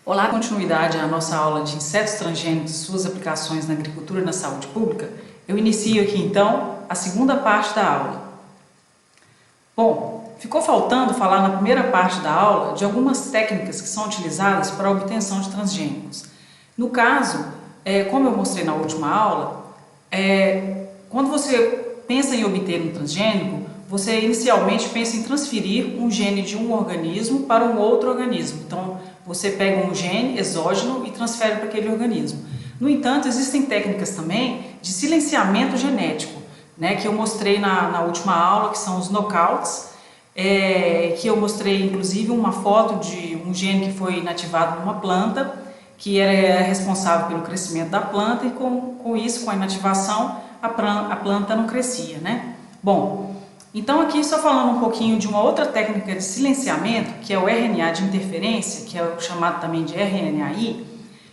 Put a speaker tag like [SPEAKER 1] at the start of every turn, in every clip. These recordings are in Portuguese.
[SPEAKER 1] Olá, continuidade à nossa aula de insetos transgênicos e suas aplicações na agricultura e na saúde pública. Eu inicio aqui então a segunda parte da aula. Bom, ficou faltando falar na primeira parte da aula de algumas técnicas que são utilizadas para a obtenção de transgênicos. No caso, como eu mostrei na última aula, quando você pensa em obter um transgênico, você inicialmente pensa em transferir um gene de um organismo para um outro organismo. Então, você pega um gene exógeno e transfere para aquele organismo. No entanto, existem técnicas também de silenciamento genético, que eu mostrei na última aula, que são os knockouts, que eu mostrei inclusive uma foto de um gene que foi inativado numa planta, que era responsável pelo crescimento da planta, e com isso, com a inativação, a planta não crescia, Bom, então aqui só falando um pouquinho de uma outra técnica de silenciamento, que é o RNA de interferência, que é chamado também de RNAi,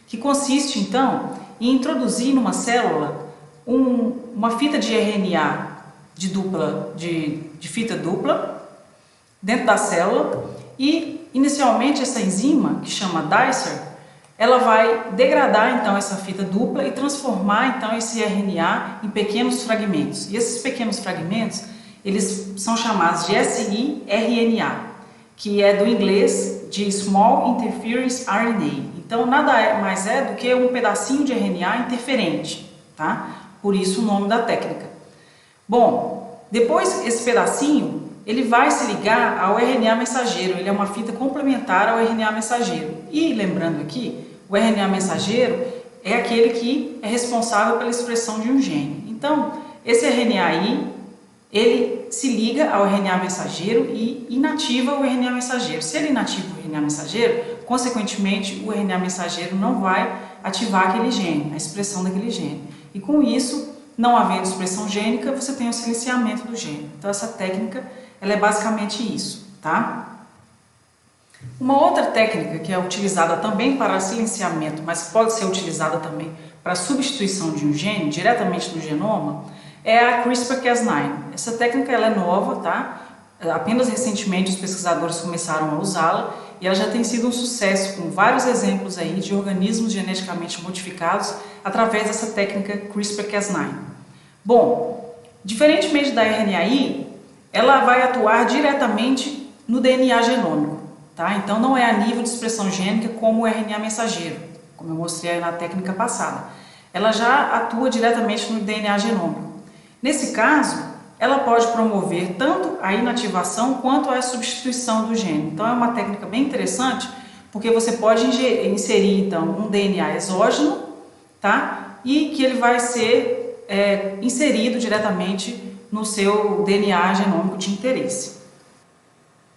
[SPEAKER 1] que consiste então em introduzir numa célula uma fita de RNA de fita dupla dentro da célula, e inicialmente essa enzima, que chama dicer, ela vai degradar então essa fita dupla e transformar então esse RNA em pequenos fragmentos. E esses pequenos fragmentos, eles são chamados de siRNA, que é do inglês de Small Interference RNA. Então, nada mais é do que um pedacinho de RNA interferente, tá? Por isso o nome da técnica. Bom, depois esse pedacinho, ele vai se ligar ao RNA mensageiro, ele é uma fita complementar ao RNA mensageiro. E lembrando aqui, o RNA mensageiro é aquele que é responsável pela expressão de um gene. Então, esse RNAi, ele se liga ao RNA mensageiro e inativa o RNA mensageiro. Se ele inativa o RNA mensageiro, consequentemente, o RNA mensageiro não vai ativar aquele gene, a expressão daquele gene. E com isso, não havendo expressão gênica, você tem o silenciamento do gene. Então, essa técnica, ela é basicamente isso, tá? Uma outra técnica que é utilizada também para silenciamento, mas pode ser utilizada também para substituição de um gene, diretamente no genoma, é a CRISPR-Cas9. Essa técnica ela é nova, tá? Apenas recentemente os pesquisadores começaram a usá-la e ela já tem sido um sucesso, com vários exemplos aí de organismos geneticamente modificados através dessa técnica CRISPR-Cas9. Bom, diferentemente da RNAi, ela vai atuar diretamente no DNA genômico, tá? Então não é a nível de expressão gênica como o RNA mensageiro, como eu mostrei na técnica passada. Ela já atua diretamente no DNA genômico. Nesse caso, ela pode promover tanto a inativação quanto a substituição do gene. Então, é uma técnica bem interessante, porque você pode inserir, então, um DNA exógeno, tá? E que ele vai ser inserido diretamente no seu DNA genômico de interesse.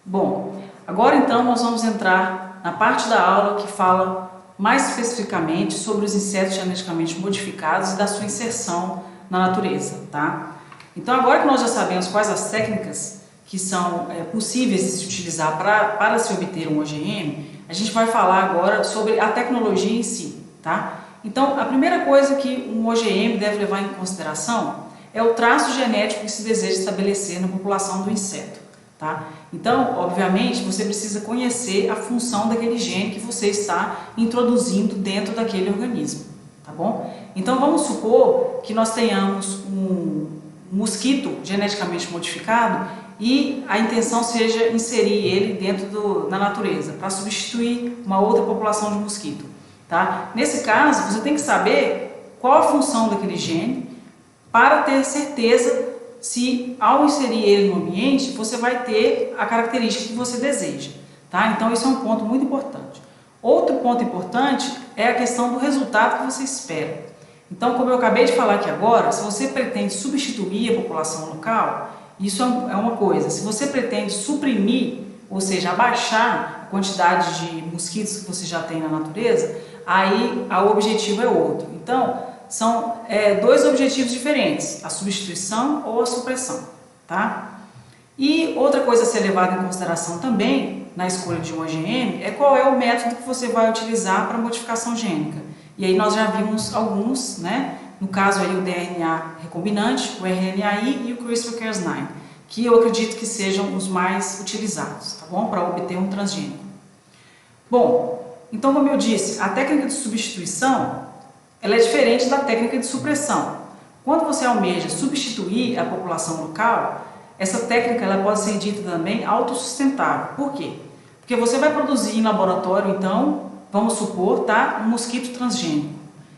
[SPEAKER 1] Bom, agora, então, nós vamos entrar na parte da aula que fala mais especificamente sobre os insetos geneticamente modificados e da sua inserção na natureza, tá? Então, agora que nós já sabemos quais as técnicas que são possíveis de se utilizar para se obter um OGM, a gente vai falar agora sobre a tecnologia em si, tá? Então, a primeira coisa que um OGM deve levar em consideração é o traço genético que se deseja estabelecer na população do inseto, tá? Então, obviamente, você precisa conhecer a função daquele gene que você está introduzindo dentro daquele organismo, tá bom? Então, vamos supor que nós tenhamos um mosquito geneticamente modificado e a intenção seja inserir ele dentro da natureza para substituir uma outra população de mosquito, tá? Nesse caso, você tem que saber qual a função daquele gene para ter certeza se, ao inserir ele no ambiente, você vai ter a característica que você deseja, tá? Então, isso é um ponto muito importante. Outro ponto importante é a questão do resultado que você espera. Então, como eu acabei de falar aqui agora, se você pretende substituir a população local, isso é uma coisa. Se você pretende suprimir, ou seja, abaixar a quantidade de mosquitos que você já tem na natureza, aí o objetivo é outro. Então, são dois objetivos diferentes, a substituição ou a supressão, tá? E outra coisa a ser levada em consideração também, na escolha de um OGM, é qual é o método que você vai utilizar para modificação gênica. E aí nós já vimos alguns, No caso aí o DNA recombinante, o RNAi e o CRISPR-Cas9, que eu acredito que sejam os mais utilizados, tá bom? Para obter um transgênico. Bom, Então, como eu disse, a técnica de substituição ela é diferente da técnica de supressão. Quando você almeja substituir a população local, essa técnica ela pode ser dita também autossustentável. Por quê? Porque você vai produzir em laboratório, então, vamos supor, tá, um mosquito transgênico.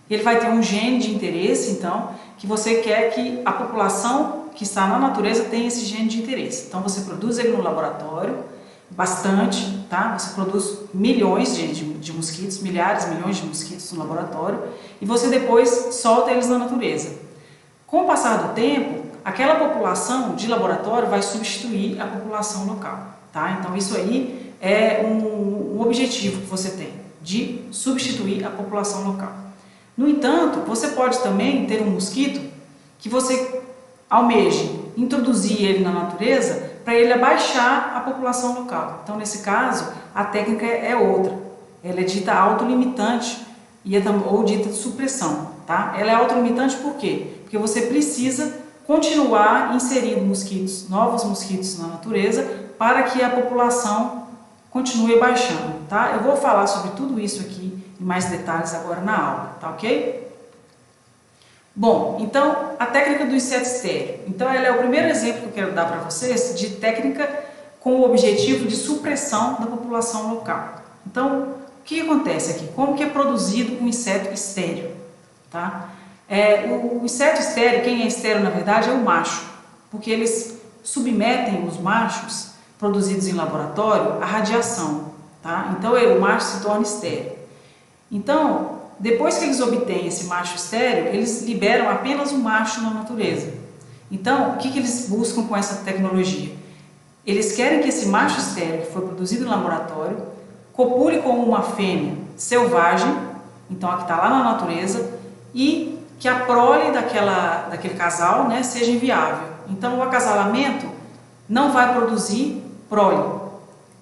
[SPEAKER 1] Ele vai ter um gene de interesse, então, que você quer que a população que está na natureza tenha esse gene de interesse. Então, você produz ele no laboratório, bastante, tá? Você produz milhões de mosquitos, milhares, milhões de mosquitos no laboratório e você depois solta eles na natureza. Com o passar do tempo, aquela população de laboratório vai substituir a população local, tá? Então, isso aí é um objetivo que você tem, de substituir a população local. No entanto, você pode também ter um mosquito que você almeje introduzir ele na natureza para ele abaixar a população local. Então, nesse caso, a técnica é outra. Ela é dita autolimitante ou dita de supressão, tá? Ela é autolimitante por quê? Porque você precisa continuar inserindo mosquitos, novos mosquitos na natureza para que a população continue baixando, tá? Eu vou falar sobre tudo isso aqui em mais detalhes agora na aula, tá ok? Bom, então, a técnica do inseto estéreo. Então, ela é o primeiro exemplo que eu quero dar para vocês de técnica com o objetivo de supressão da população local. Então, o que acontece aqui? Como que é produzido um inseto estéreo? Tá? O inseto estéreo, quem é estéreo na verdade é o macho, porque eles submetem os machos produzidos em laboratório à radiação. Tá? Então, o macho se torna estéreo. Então, depois que eles obtêm esse macho estéreo, eles liberam apenas o macho na natureza. Então, o que eles buscam com essa tecnologia? Eles querem que esse macho estéreo, que foi produzido no laboratório, copule com uma fêmea selvagem, então a que está lá na natureza, e que a prole daquele casal, né, seja inviável. Então, o acasalamento não vai produzir prole,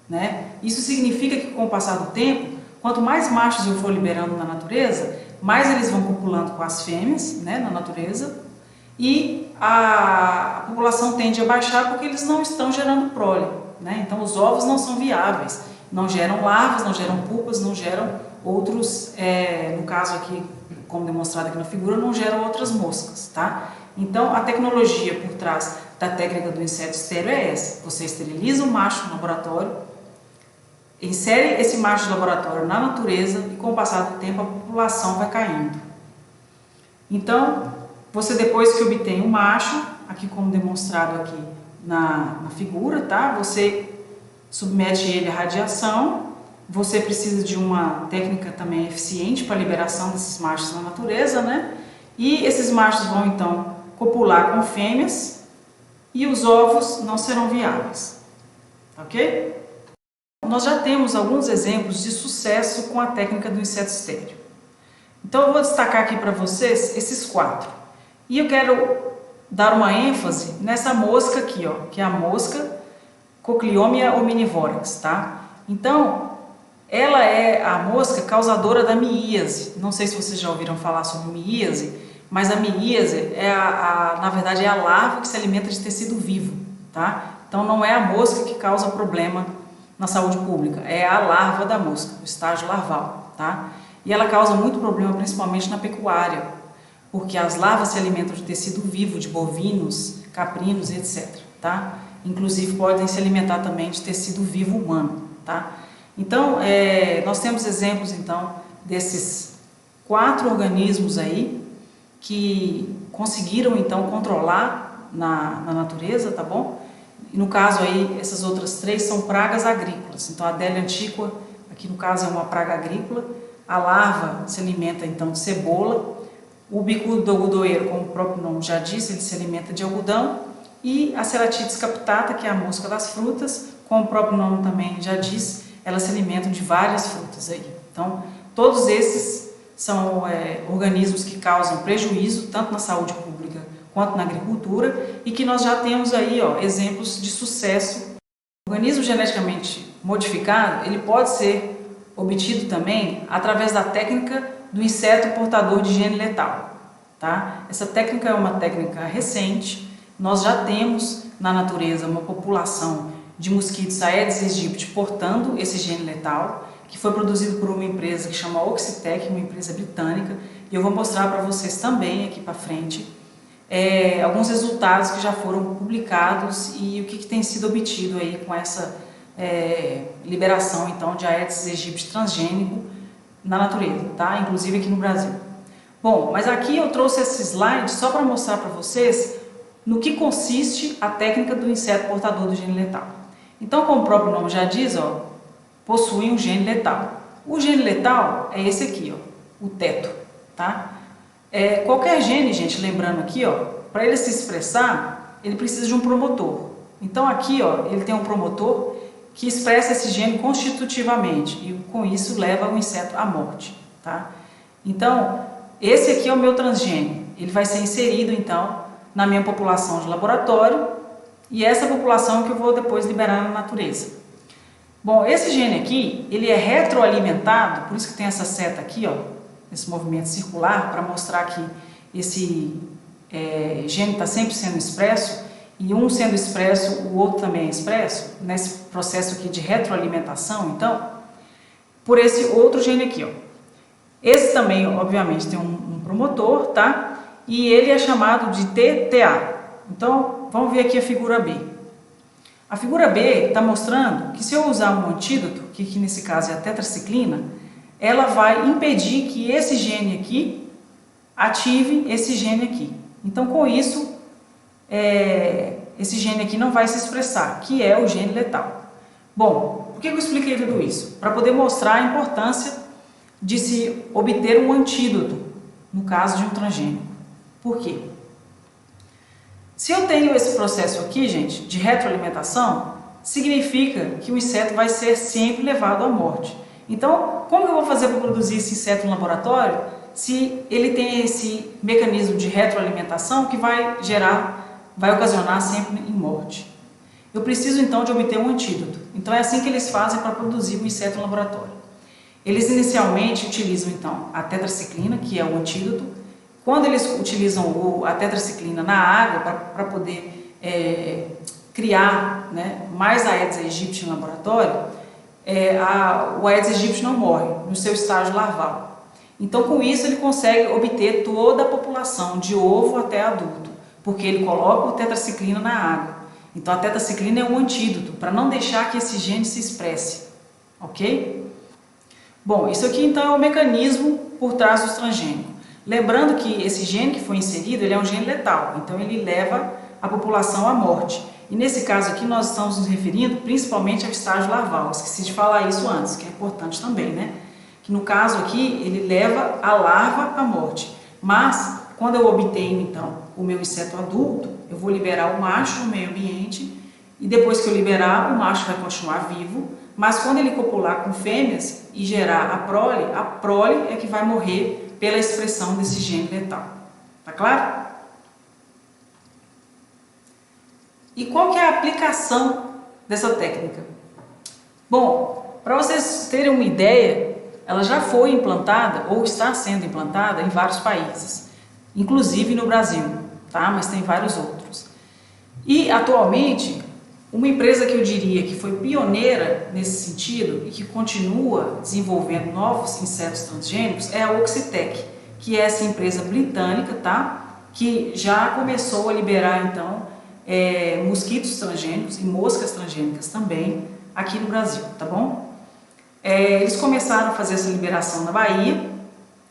[SPEAKER 1] né? Isso significa que, com o passar do tempo, quanto mais machos eu for liberando na natureza, mais eles vão copulando com as fêmeas, né, na natureza, e a população tende a baixar porque eles não estão gerando prole, né? Então os ovos não são viáveis, não geram larvas, não geram pupas, não geram outros, no caso aqui, como demonstrado aqui na figura, não geram outras moscas, tá? Então a tecnologia por trás da técnica do inseto estéreo é essa: você esteriliza o macho no laboratório, insere esse macho de laboratório na natureza e com o passar do tempo a população vai caindo. Então, você depois que obtém o macho, aqui como demonstrado aqui na figura, tá? Você submete ele à radiação, você precisa de uma técnica também eficiente para a liberação desses machos na natureza, né? E esses machos vão então copular com fêmeas e os ovos não serão viáveis, ok? Nós já temos alguns exemplos de sucesso com a técnica do inseto estéreo. Então eu vou destacar aqui para vocês esses 4. E eu quero dar uma ênfase nessa mosca aqui, ó, que é a mosca Cochleomia omnivorax, tá? Então, ela é a mosca causadora da miíase. Não sei se vocês já ouviram falar sobre miíase, mas a miíase na verdade é a larva que se alimenta de tecido vivo, tá? Então não é a mosca que causa problema na saúde pública, é a larva da mosca, o estágio larval, tá? E ela causa muito problema principalmente na pecuária, porque as larvas se alimentam de tecido vivo, de bovinos, caprinos, etc, tá? Inclusive podem se alimentar também de tecido vivo humano, tá? Então, nós temos exemplos então desses 4 organismos aí que conseguiram então controlar na natureza, tá bom? E no caso aí, essas outras 3 são pragas agrícolas. Então a Adélia antiqua, aqui no caso é uma praga agrícola, a larva se alimenta então de cebola, o bicudo do algodoeiro, como o próprio nome já disse, ele se alimenta de algodão, e a Ceratides capitata, que é a mosca das frutas, como o próprio nome também já diz, elas se alimentam de várias frutas aí. Então, todos esses são organismos que causam prejuízo, tanto na saúde pública quanto na agricultura, e que nós já temos aí, ó, exemplos de sucesso. O organismo geneticamente modificado, ele pode ser obtido também através da técnica do inseto portador de gene letal, tá? Essa técnica é uma técnica recente. Nós já temos na natureza uma população de mosquitos Aedes aegypti portando esse gene letal. que foi produzido por uma empresa que chama Oxitec, uma empresa britânica, e eu vou mostrar para vocês também aqui para frente alguns resultados que já foram publicados e o que tem sido obtido aí com essa liberação então de Aedes aegypti transgênico na natureza, tá? Inclusive aqui no Brasil. Bom, mas aqui eu trouxe esse slide só para mostrar para vocês no que consiste a técnica do inseto portador do gene letal. Então, como o próprio nome já diz, ó, possui um gene letal. O gene letal é esse aqui, ó, o teto, tá? Qualquer gene, gente, lembrando aqui, ó, para ele se expressar, ele precisa de um promotor. Então aqui, ó, ele tem um promotor que expressa esse gene constitutivamente e com isso leva o inseto à morte, tá? Então, esse aqui é o meu transgênio. Ele vai ser inserido então na minha população de laboratório e essa população que eu vou depois liberar na natureza. Bom, esse gene aqui, ele é retroalimentado, por isso que tem essa seta aqui, ó, esse movimento circular, para mostrar que esse gene está sempre sendo expresso, e um sendo expresso, o outro também é expresso, nesse processo aqui de retroalimentação, então, por esse outro gene aqui, ó. Esse também, obviamente, tem um promotor, tá? E ele é chamado de TTA. Então, vamos ver aqui a figura B. A figura B está mostrando que se eu usar um antídoto, que nesse caso é a tetraciclina, ela vai impedir que esse gene aqui ative esse gene aqui. Então, com isso, esse gene aqui não vai se expressar, que é o gene letal. Bom, por que eu expliquei tudo isso? Para poder mostrar a importância de se obter um antídoto, no caso de um transgênico. Por quê? Se eu tenho esse processo aqui, gente, de retroalimentação, significa que o inseto vai ser sempre levado à morte. Então, como eu vou fazer para produzir esse inseto no laboratório se ele tem esse mecanismo de retroalimentação que vai ocasionar sempre em morte? Eu preciso então de obter um antídoto. Então é assim que eles fazem para produzir o inseto no laboratório. Eles inicialmente utilizam então a tetraciclina, que é o antídoto. Quando eles utilizam a tetraciclina na água para poder criar, né, mais Aedes aegypti no laboratório, o Aedes aegypti não morre no seu estágio larval. Então, com isso, ele consegue obter toda a população, de ovo até adulto, porque ele coloca a tetraciclina na água. Então, a tetraciclina é um antídoto para não deixar que esse gene se expresse, ok? Bom, isso aqui então é o mecanismo por trás dos transgênicos. Lembrando que esse gene que foi inserido, ele é um gene letal, então ele leva a população à morte. E nesse caso aqui nós estamos nos referindo principalmente ao estágio larval. Esqueci de falar isso antes, que é importante também, né? Que no caso aqui ele leva a larva à morte. Mas quando eu obtenho então o meu inseto adulto, eu vou liberar o macho no meio ambiente e depois que eu liberar, o macho vai continuar vivo, mas quando ele copular com fêmeas e gerar a prole é que vai morrer pela expressão desse gene letal. Tá claro? E qual que é a aplicação dessa técnica? Bom, para vocês terem uma ideia, ela já foi implantada ou está sendo implantada em vários países, inclusive no Brasil, tá? Mas tem vários outros. E atualmente, uma empresa que eu diria que foi pioneira nesse sentido e que continua desenvolvendo novos insetos transgênicos é a Oxitec, que é essa empresa britânica, tá? Que já começou a liberar então mosquitos transgênicos e moscas transgênicas também aqui no Brasil, tá bom? Eles começaram a fazer essa liberação na Bahia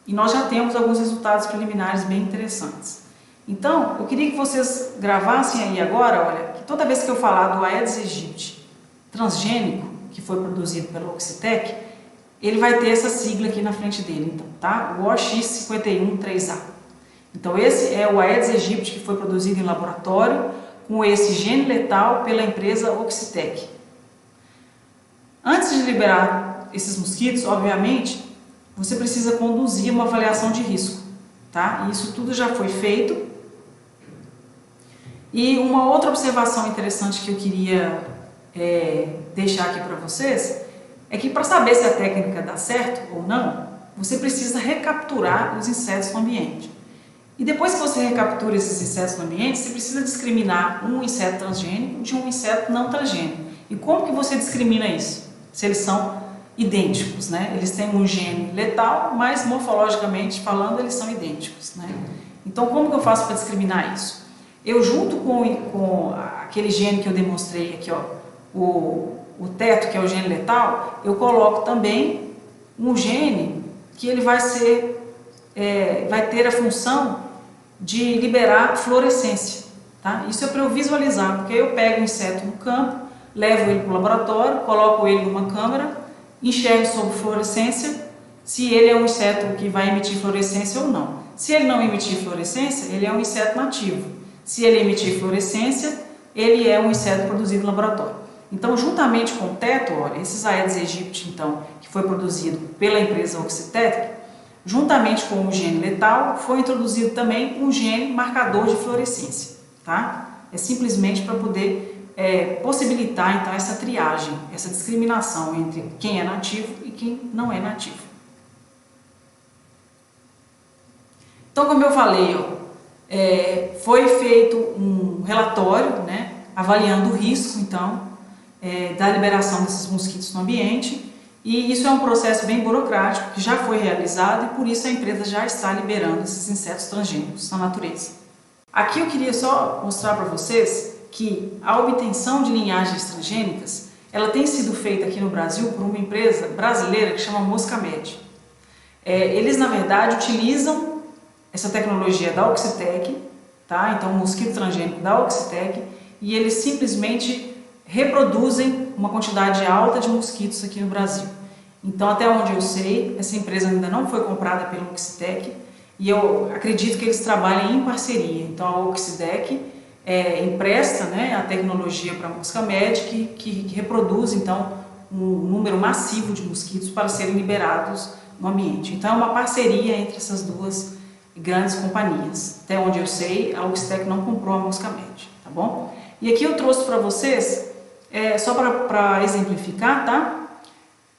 [SPEAKER 1] e nós já temos alguns resultados preliminares bem interessantes. Então, eu queria que vocês gravassem aí agora, olha, que toda vez que eu falar do Aedes aegypti transgênico, que foi produzido pela Oxitec, ele vai ter essa sigla aqui na frente dele, então, tá? O OX513A. Então, esse é o Aedes aegypti que foi produzido em laboratório com esse gene letal pela empresa Oxitec. Antes de liberar esses mosquitos, obviamente, você precisa conduzir uma avaliação de risco, tá? E isso tudo já foi feito. E uma outra observação interessante que eu queria deixar aqui para vocês é que para saber se a técnica dá certo ou não, você precisa recapturar os insetos no ambiente. E depois que você recaptura esses insetos no ambiente, você precisa discriminar um inseto transgênico de um inseto não transgênico. E como que você discrimina isso? Se eles são idênticos, né? Eles têm um gene letal, mas morfologicamente falando eles são idênticos, né? Então como que eu faço para discriminar isso? Eu junto com aquele gene que eu demonstrei aqui, ó, o teto, que é o gene letal, eu coloco também um gene que ele vai ter a função de liberar fluorescência, tá? Isso é para eu visualizar, porque eu pego o inseto no campo, levo ele para o laboratório, coloco ele numa câmera, enxergo sob fluorescência se ele é um inseto que vai emitir fluorescência ou não. Se ele não emitir fluorescência, ele é um inseto nativo. Se ele emitir fluorescência, ele é um inseto produzido no laboratório. Então, juntamente com o teto, olha, esses Aedes aegypti, então, que foi produzido pela empresa Oxitec, juntamente com o gene letal, foi introduzido também um gene marcador de fluorescência, tá? É simplesmente para poder possibilitar, então, essa triagem, essa discriminação entre quem é nativo e quem não é nativo. Então, como eu falei, ó, foi feito um relatório, né, avaliando o risco, então, da liberação desses mosquitos no ambiente, e isso é um processo bem burocrático que já foi realizado e por isso a empresa já está liberando esses insetos transgênicos na natureza. Aqui eu queria só mostrar para vocês que a obtenção de linhagens transgênicas, ela tem sido feita aqui no Brasil por uma empresa brasileira que chama Moscamed. Eles, na verdade, utilizam essa tecnologia da Oxitec, tá? Então, o mosquito transgênico da Oxitec, e eles simplesmente reproduzem uma quantidade alta de mosquitos aqui no Brasil. Então, até onde eu sei, essa empresa ainda não foi comprada pela Oxitec e eu acredito que eles trabalhem em parceria. Então, a Oxitec empresta, né, a tecnologia para a Moscamed que reproduz, então, um número massivo de mosquitos para serem liberados no ambiente. Então, é uma parceria entre essas duas grandes companhias. Até onde eu sei, a Oxitec não comprou a Moscamed, tá bom? E aqui eu trouxe para vocês, só para exemplificar, tá?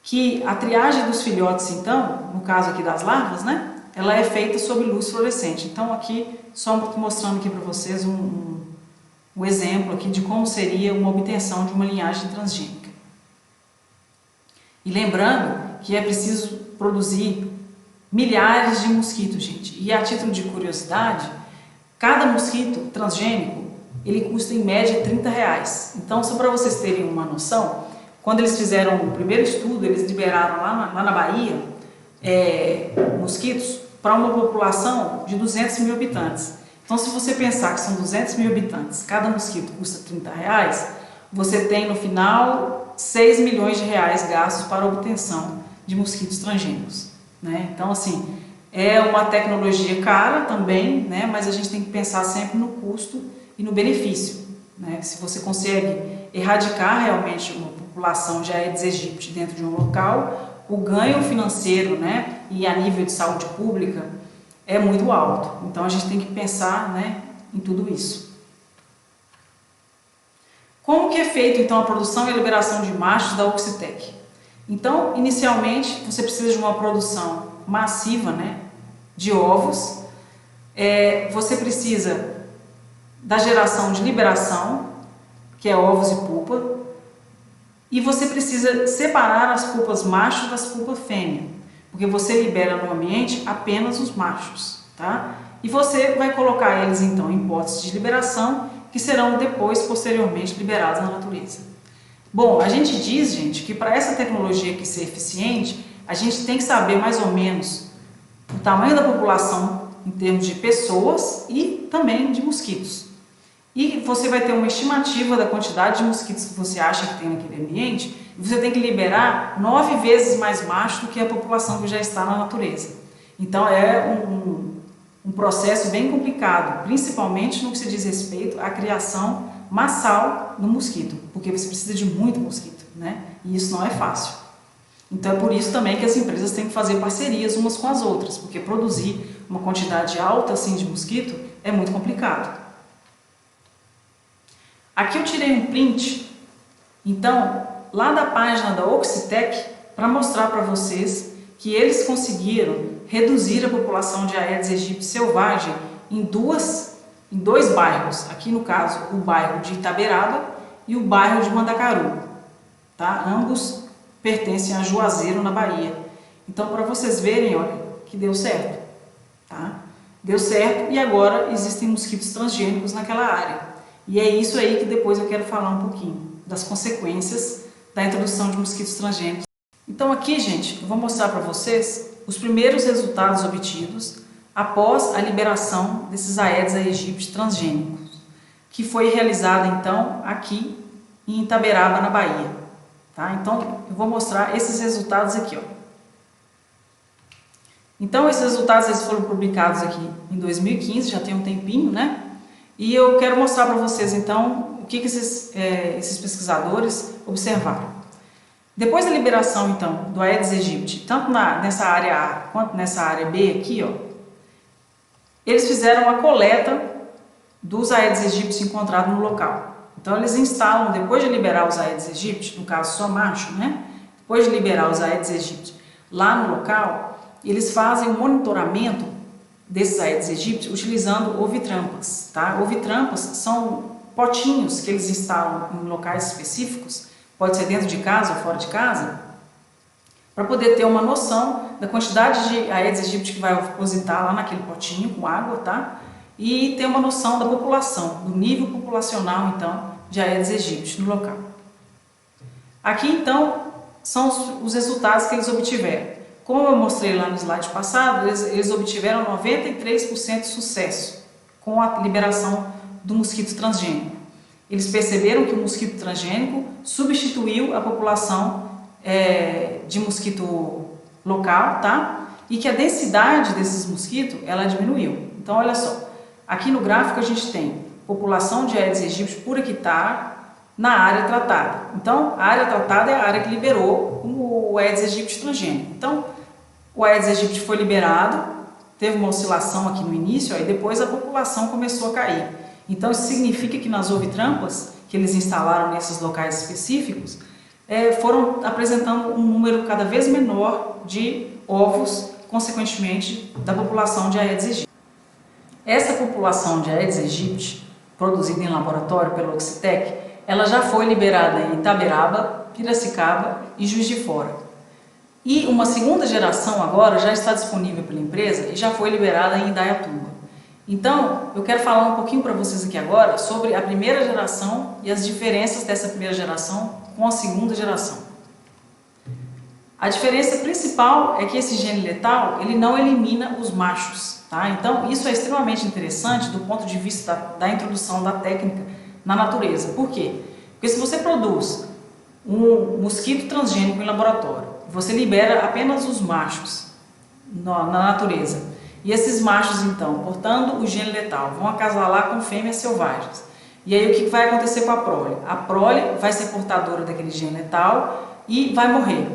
[SPEAKER 1] Que a triagem dos filhotes, então, no caso aqui das larvas, né? Ela é feita sob luz fluorescente. Então, aqui, só mostrando aqui para vocês um exemplo aqui de como seria uma obtenção de uma linhagem transgênica. E lembrando que é preciso produzir milhares de mosquitos, gente. E a título de curiosidade, cada mosquito transgênico, ele custa em média R$30. Então, só para vocês terem uma noção, quando eles fizeram o primeiro estudo, eles liberaram lá na Bahia mosquitos para uma população de 200 mil habitantes. Então, se você pensar que são 200 mil habitantes, cada mosquito custa R$30, você tem no final 6 milhões de reais gastos para a obtenção de mosquitos transgênicos, né? Então, assim, é uma tecnologia cara também, né? Mas a gente tem que pensar sempre no custo e no benefício, né? Se você consegue erradicar realmente uma população de Aedes aegypti dentro de um local, o ganho financeiro, né, e a nível de saúde pública é muito alto. Então a gente tem que pensar, né, em tudo isso. Como que é feito então a produção e a liberação de machos da Oxitec? Então, inicialmente, você precisa de uma produção massiva, né, de ovos. Você precisa da geração de liberação, que é ovos e pupa, e você precisa separar as pupas macho das pupas fêmea, porque você libera no ambiente apenas os machos, tá? E você vai colocar eles então em potes de liberação, que serão depois, posteriormente, liberados na natureza. Bom, a gente diz, gente, que para essa tecnologia aqui ser eficiente, a gente tem que saber mais ou menos o tamanho da população em termos de pessoas e também de mosquitos. E você vai ter uma estimativa da quantidade de mosquitos que você acha que tem naquele ambiente, e você tem que liberar 9 vezes mais macho do que a população que já está na natureza. Então é um processo bem complicado, principalmente no que se diz respeito à criação massal do mosquito, porque você precisa de muito mosquito, né? E isso não é fácil. Então é por isso também que as empresas têm que fazer parcerias umas com as outras, porque produzir uma quantidade alta assim de mosquito é muito complicado. Aqui eu tirei um print, então, lá da página da Oxitec, para mostrar para vocês que eles conseguiram reduzir a população de Aedes aegypti selvagem em dois bairros. Aqui no caso, o bairro de Itaberaba e o bairro de Mandacaru, tá? Ambos pertencem a Juazeiro, na Bahia. Então, para vocês verem, olha, que deu certo, tá? Deu certo e agora existem mosquitos transgênicos naquela área. E é isso aí que depois eu quero falar um pouquinho, das consequências da introdução de mosquitos transgênicos. Então aqui, gente, eu vou mostrar para vocês os primeiros resultados obtidos após a liberação desses Aedes aegypti transgênicos, que foi realizada então aqui em Itaberaba, na Bahia. Tá? Então eu vou mostrar esses resultados aqui, ó. Então esses resultados eles foram publicados aqui em 2015, já tem um tempinho, né? E eu quero mostrar para vocês então o que esses pesquisadores observaram. Depois da liberação então do Aedes aegypti, tanto nessa área A quanto nessa área B aqui, ó, eles fizeram a coleta dos Aedes aegypti encontrados no local. Então eles instalam, depois de liberar os Aedes aegypti, no caso só macho, né? Depois de liberar os Aedes aegypti lá no local, eles fazem um monitoramento desses Aedes aegypti utilizando ovitrampas, tá? Ovitrampas são potinhos que eles instalam em locais específicos, pode ser dentro de casa ou fora de casa, para poder ter uma noção da quantidade de Aedes aegypti que vai opositar lá naquele potinho com água, tá? E ter uma noção da população, do nível populacional, então, de Aedes aegypti no local. Aqui, então, são os resultados que eles obtiveram. Como eu mostrei lá no slide passado, eles obtiveram 93% de sucesso com a liberação do mosquito transgênico. Eles perceberam que o mosquito transgênico substituiu a população de mosquito local, tá? E que a densidade desses mosquitos, ela diminuiu. Então, olha só, aqui no gráfico a gente tem população de Aedes aegypti por hectare na área tratada. Então, a área tratada é a área que liberou o Aedes aegypti transgênico. Então, o Aedes aegypti foi liberado, teve uma oscilação aqui no início, aí depois a população começou a cair. Então, isso significa que nas ovitrampas que eles instalaram nesses locais específicos, foram apresentando um número cada vez menor de ovos, consequentemente, da população de Aedes aegypti. Essa população de Aedes aegypti, produzida em laboratório pela Oxitec, ela já foi liberada em Itaberaba, Piracicaba e Juiz de Fora. E uma segunda geração agora já está disponível pela empresa e já foi liberada em Indaiatuba. Então, eu quero falar um pouquinho para vocês aqui agora sobre a primeira geração e as diferenças dessa primeira geração com a segunda geração. A diferença principal é que esse gene letal, ele não elimina os machos, tá? Então, isso é extremamente interessante do ponto de vista da introdução da técnica na natureza. Por quê? Porque se você produz um mosquito transgênico em laboratório, você libera apenas os machos na natureza. E esses machos, então, portando o gene letal, vão acasalar com fêmeas selvagens. E aí o que vai acontecer com a prole? A prole vai ser portadora daquele gene letal e vai morrer,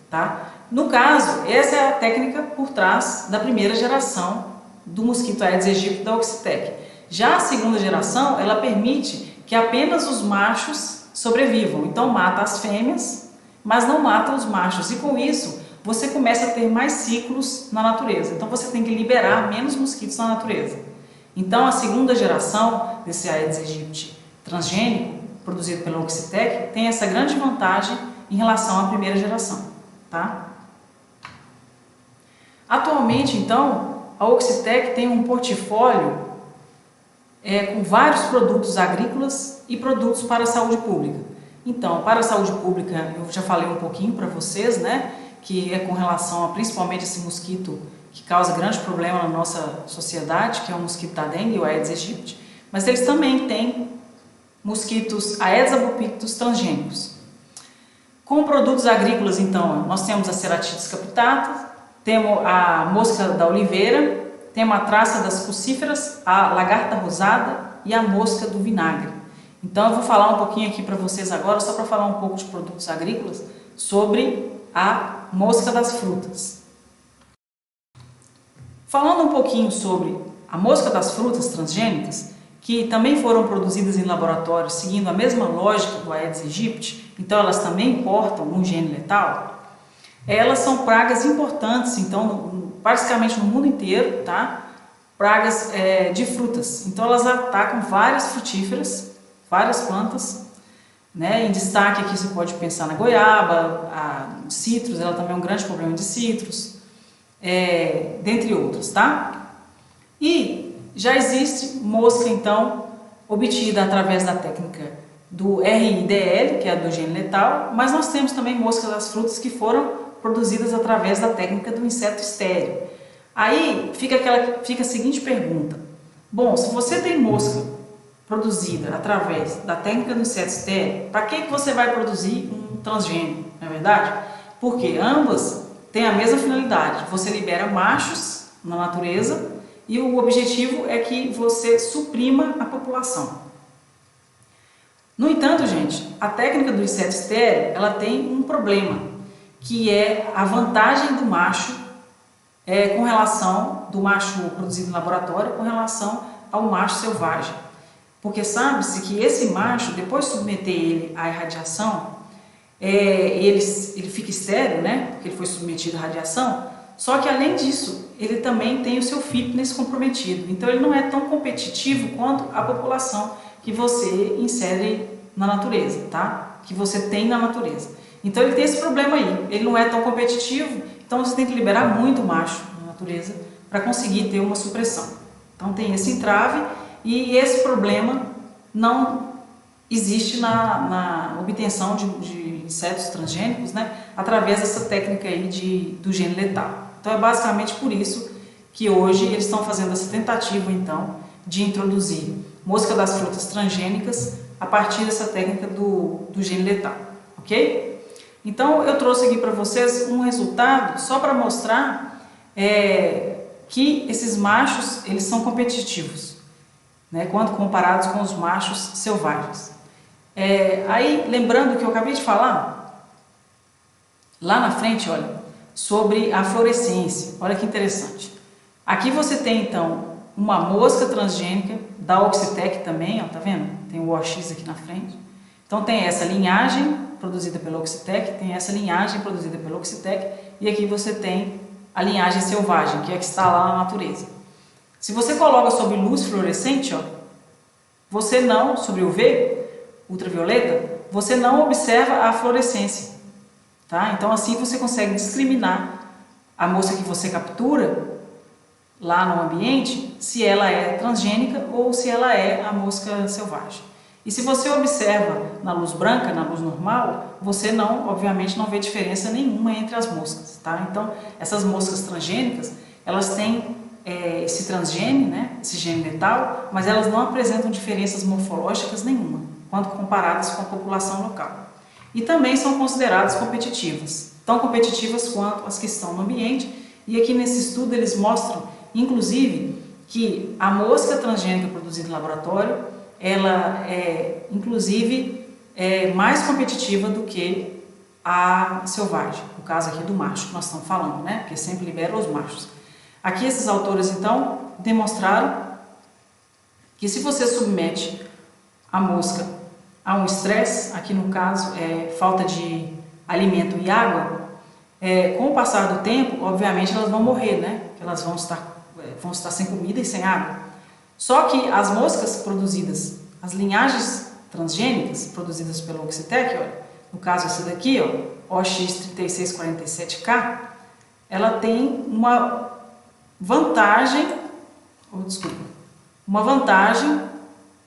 [SPEAKER 1] tá? No caso, essa é a técnica por trás da primeira geração do mosquito Aedes aegypti da Oxitec. Já a segunda geração, ela permite que apenas os machos sobrevivam. Então mata as fêmeas, mas não mata os machos. E com isso, você começa a ter mais ciclos na natureza. Então você tem que liberar menos mosquitos na natureza. Então a segunda geração desse Aedes aegypti transgênico, produzido pela Oxitec, tem essa grande vantagem em relação à primeira geração, tá? Atualmente, então, a Oxitec tem um portfólio com vários produtos agrícolas e produtos para a saúde pública. Então, para a saúde pública, eu já falei um pouquinho para vocês, né, que é com relação a principalmente esse mosquito que causa grande problema na nossa sociedade, que é o mosquito da dengue, o Aedes aegypti, mas eles também têm mosquitos Aedes albopictus transgênicos. Com produtos agrícolas, então, nós temos a Ceratitis capitata, temos a mosca da oliveira, temos a traça das crucíferas, a lagarta rosada e a mosca do vinagre. Então eu vou falar um pouquinho aqui para vocês agora, só para falar um pouco de produtos agrícolas, sobre a mosca das frutas. Falando um pouquinho sobre a mosca das frutas transgênicas, que também foram produzidas em laboratório seguindo a mesma lógica do Aedes aegypti, então elas também portam um gene letal, elas são pragas importantes, então, basicamente no mundo inteiro, tá? Pragas de frutas. Então elas atacam várias frutíferas, várias plantas, né? Em destaque aqui você pode pensar na goiaba, a citros, ela também é um grande problema de citros, dentre outros, tá? E já existe mosca, então, obtida através da técnica do RIDL, que é a do gene letal, mas nós temos também moscas das frutas que foram produzidas através da técnica do inseto estéril. Aí fica a seguinte pergunta: bom, se você tem mosca produzida através da técnica do inseto estéril, para que você vai produzir um transgênico, não é verdade? Porque ambas têm a mesma finalidade, você libera machos na natureza e o objetivo é que você suprima a população. No entanto, gente, a técnica do inseto estéril, ela tem um problema, que é a vantagem do macho com relação do macho produzido no laboratório com relação ao macho selvagem. Porque sabe-se que esse macho, depois de submeter ele à irradiação, ele fica estéril, né? Porque ele foi submetido à radiação. Só que além disso, ele também tem o seu fitness comprometido. Então ele não é tão competitivo quanto a população que você insere na natureza, tá? Que você tem na natureza. Então ele tem esse problema aí. Ele não é tão competitivo, então você tem que liberar muito macho na natureza para conseguir ter uma supressão. Então tem esse entrave. E esse problema não existe na obtenção de insetos transgênicos, né, através dessa técnica aí do gene letal. Então é basicamente por isso que hoje eles estão fazendo essa tentativa então de introduzir mosca das frutas transgênicas a partir dessa técnica do gene letal, ok? Então eu trouxe aqui para vocês um resultado só para mostrar que esses machos eles são competitivos, né, quando comparados com os machos selvagens. Aí, lembrando que eu acabei de falar, lá na frente, olha, sobre a fluorescência. Olha que interessante. Aqui você tem, então, uma mosca transgênica da Oxitec também, ó, tá vendo? Tem o OX aqui na frente. Então, tem essa linhagem produzida pela Oxitec, tem essa linhagem produzida pela Oxitec, e aqui você tem a linhagem selvagem, que é a que está lá na natureza. Se você coloca sob luz fluorescente, ó, você não, sobre UV, ultravioleta, você não observa a fluorescência, tá? Então assim você consegue discriminar a mosca que você captura lá no ambiente, se ela é transgênica ou se ela é a mosca selvagem. E se você observa na luz branca, na luz normal, você obviamente não vê diferença nenhuma entre as moscas, tá? Então essas moscas transgênicas, elas têm esse transgene, né, esse gene letal, mas elas não apresentam diferenças morfológicas nenhuma, quando comparadas com a população local. E também são consideradas competitivas, tão competitivas quanto as que estão no ambiente, e aqui nesse estudo eles mostram, inclusive, que a mosca transgênica produzida em laboratório, ela inclusive, mais competitiva do que a selvagem, no caso aqui do macho que nós estamos falando, né, porque sempre libera os machos. Aqui esses autores, então, demonstraram que se você submete a mosca a um estresse, aqui no caso falta de alimento e água, com o passar do tempo, obviamente elas vão morrer, né? Elas vão estar sem comida e sem água. Só que as moscas produzidas, as linhagens transgênicas produzidas pela Oxitec, olha, no caso essa daqui, ó, OX3647K, ela tem uma vantagem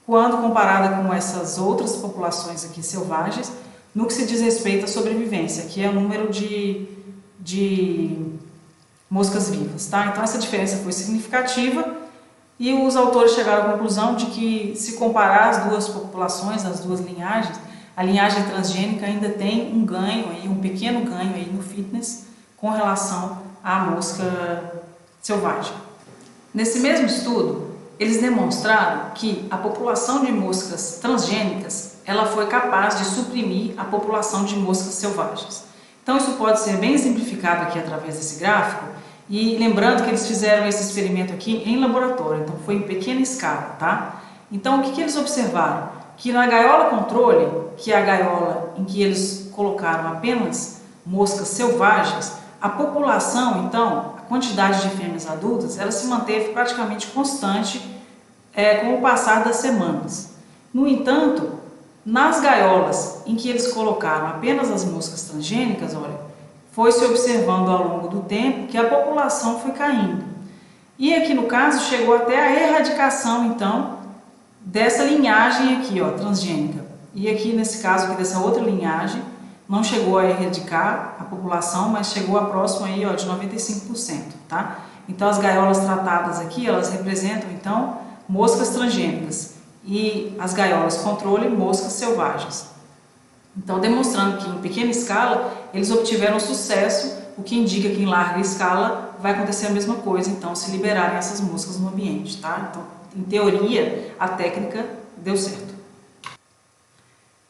[SPEAKER 1] quando comparada com essas outras populações aqui selvagens, no que se diz respeito à sobrevivência, que é o número de moscas vivas, tá? Então essa diferença foi significativa e os autores chegaram à conclusão de que, se comparar as duas populações, as duas linhagens, a linhagem transgênica ainda tem um ganho, um pequeno ganho aí no fitness com relação à mosca selvagem. Nesse mesmo estudo, eles demonstraram que a população de moscas transgênicas ela foi capaz de suprimir a população de moscas selvagens. Então isso pode ser bem simplificado aqui através desse gráfico, e lembrando que eles fizeram esse experimento aqui em laboratório, então foi em pequena escala, tá? Então o que eles observaram? Que na gaiola controle, que é a gaiola em que eles colocaram apenas moscas selvagens, a população, então, a quantidade de fêmeas adultas, ela se manteve praticamente constante com o passar das semanas. No entanto, Nas gaiolas em que eles colocaram apenas as moscas transgênicas, olha, foi se observando ao longo do tempo que a população foi caindo. E aqui no caso chegou até a erradicação, então, dessa linhagem aqui, ó, transgênica. E aqui nesse caso aqui dessa outra linhagem, não chegou a erradicar a população, mas chegou a próximo aí, ó, de 95%, tá? Então as gaiolas tratadas aqui, elas representam então moscas transgênicas e as gaiolas controle, moscas selvagens. Então demonstrando que em pequena escala eles obtiveram sucesso, o que indica que em larga escala vai acontecer a mesma coisa, então se liberarem essas moscas no ambiente, tá? Então, em teoria, a técnica deu certo.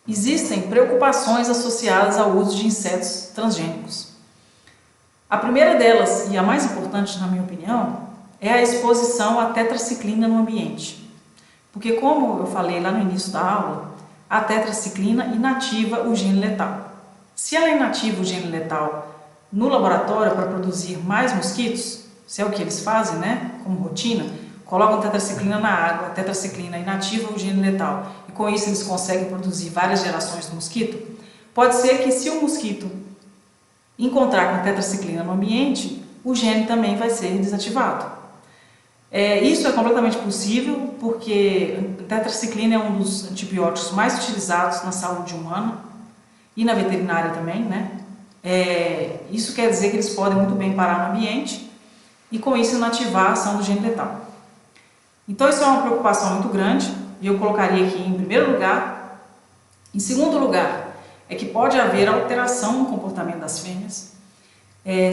[SPEAKER 1] Existem preocupações associadas ao uso de insetos transgênicos. A primeira delas, e a mais importante na minha opinião, é a exposição à tetraciclina no ambiente. Porque como eu falei lá no início da aula, a tetraciclina inativa o gene letal. Se ela inativa o gene letal no laboratório para produzir mais mosquitos, se é o que eles fazem, né, como rotina, colocam tetraciclina na água, a tetraciclina inativa o gene letal e com isso eles conseguem produzir várias gerações de mosquito, pode ser que se o mosquito encontrar com tetraciclina no ambiente, o gene também vai ser desativado. Isso é completamente possível porque a tetraciclina é um dos antibióticos mais utilizados na saúde humana e na veterinária também, né? Isso quer dizer que eles podem muito bem parar no ambiente e com isso inativar a ação do gene letal. Então isso é uma preocupação muito grande e eu colocaria aqui em primeiro lugar. Em segundo lugar, é que pode haver alteração no comportamento das fêmeas.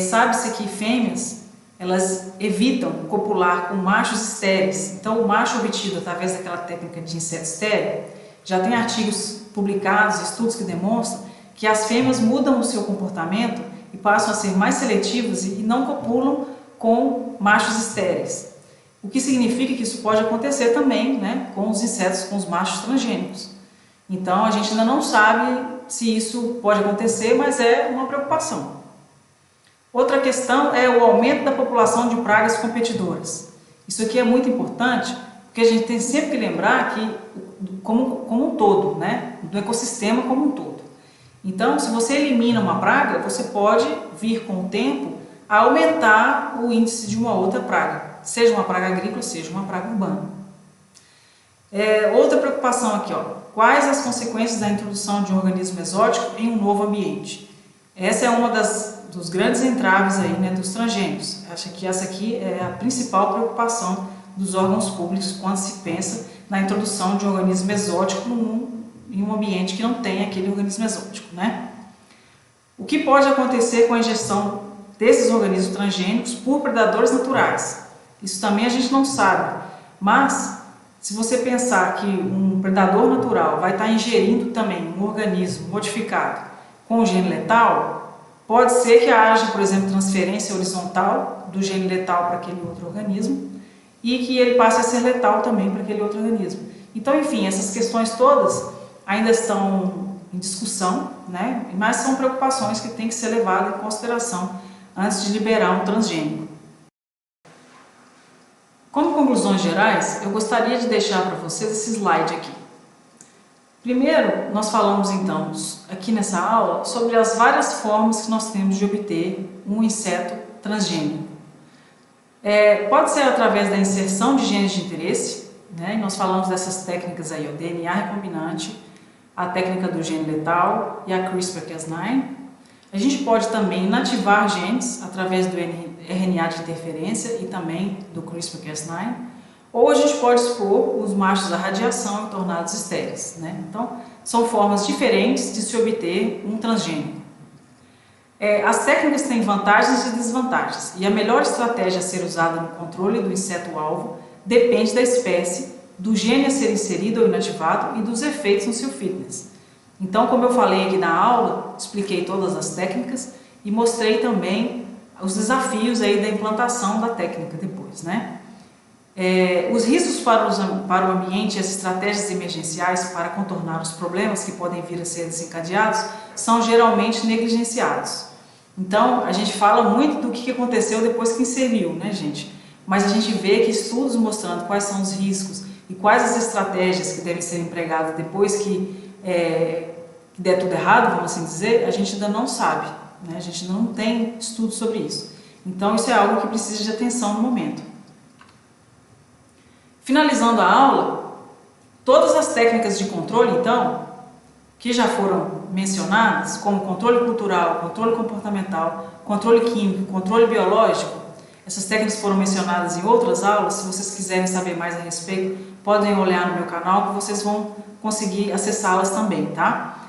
[SPEAKER 1] Sabe-se que fêmeas elas evitam copular com machos estéreis. Então o macho obtido através daquela técnica de inseto estéril, já tem artigos publicados, estudos que demonstram que as fêmeas mudam o seu comportamento e passam a ser mais seletivas e não copulam com machos estéreis. O que significa que isso pode acontecer também, né, com os insetos, com os machos transgênicos. Então a gente ainda não sabe se isso pode acontecer, mas é uma preocupação. Outra questão é o aumento da população de pragas competidoras. Isso aqui é muito importante, porque a gente tem sempre que lembrar que como um todo, né, do ecossistema como um todo. Então, se você elimina uma praga, você pode vir com o tempo a aumentar o índice de uma outra praga, seja uma praga agrícola, seja uma praga urbana. Outra preocupação aqui, ó, quais as consequências da introdução de um organismo exótico em um novo ambiente? Essa é uma dos grandes entraves aí, né, dos transgênicos. Acho que essa aqui é a principal preocupação dos órgãos públicos quando se pensa na introdução de um organismo exótico em um ambiente que não tem aquele organismo exótico, né? O que pode acontecer com a ingestão desses organismos transgênicos por predadores naturais? Isso também a gente não sabe, mas se você pensar que um predador natural vai estar ingerindo também um organismo modificado com gene letal, pode ser que haja, por exemplo, transferência horizontal do gene letal para aquele outro organismo e que ele passe a ser letal também para aquele outro organismo. Então, enfim, essas questões todas ainda estão em discussão, né? Mas são preocupações que têm que ser levadas em consideração antes de liberar um transgênico. Como conclusões gerais, eu gostaria de deixar para vocês esse slide aqui. Primeiro, nós falamos então, aqui nessa aula, sobre as várias formas que nós temos de obter um inseto transgênico. Pode ser através da inserção de genes de interesse, né? E nós falamos dessas técnicas aí, o DNA recombinante, a técnica do gene letal e a CRISPR-Cas9. A gente pode também inativar genes através do RNA de interferência e também do CRISPR-Cas9, ou a gente pode expor os machos à radiação e torná-los estéreis, né? Então, são formas diferentes de se obter um transgênico. As técnicas têm vantagens e desvantagens, e a melhor estratégia a ser usada no controle do inseto-alvo depende da espécie, do gene a ser inserido ou inativado e dos efeitos no seu fitness. Então, como eu falei aqui na aula, expliquei todas as técnicas e mostrei também os desafios aí da implantação da técnica depois, né? Os riscos para o ambiente e as estratégias emergenciais para contornar os problemas que podem vir a ser desencadeados são geralmente negligenciados. Então, a gente fala muito do que aconteceu depois que inseriu, né, gente? Mas a gente vê que estudos mostrando quais são os riscos e quais as estratégias que devem ser empregadas depois que que der tudo errado, vamos assim dizer, a gente ainda não sabe, né? A gente não tem estudo sobre isso. Então isso é algo que precisa de atenção no momento. Finalizando a aula, todas as técnicas de controle, então, que já foram mencionadas, como controle cultural, controle comportamental, controle químico, controle biológico, essas técnicas foram mencionadas em outras aulas. Se vocês quiserem saber mais a respeito, podem olhar no meu canal que vocês vão conseguir acessá-las também, tá?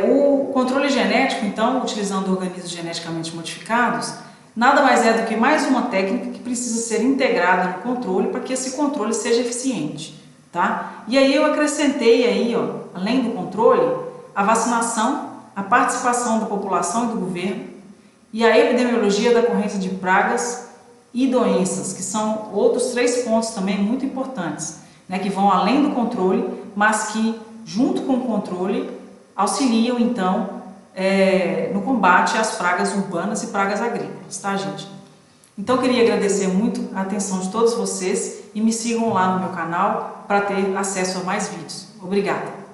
[SPEAKER 1] O controle genético, então, utilizando organismos geneticamente modificados, nada mais é do que mais uma técnica que precisa ser integrada no controle para que esse controle seja eficiente, tá? E aí eu acrescentei aí, ó, além do controle, a vacinação, a participação da população e do governo e a epidemiologia da ocorrência de pragas e doenças, que são outros 3 pontos também muito importantes, né, que vão além do controle, mas que, junto com o controle, auxiliam, então, no combate às pragas urbanas e pragas agrícolas, tá, gente? Então, eu queria agradecer muito a atenção de todos vocês e me sigam lá no meu canal para ter acesso a mais vídeos. Obrigada!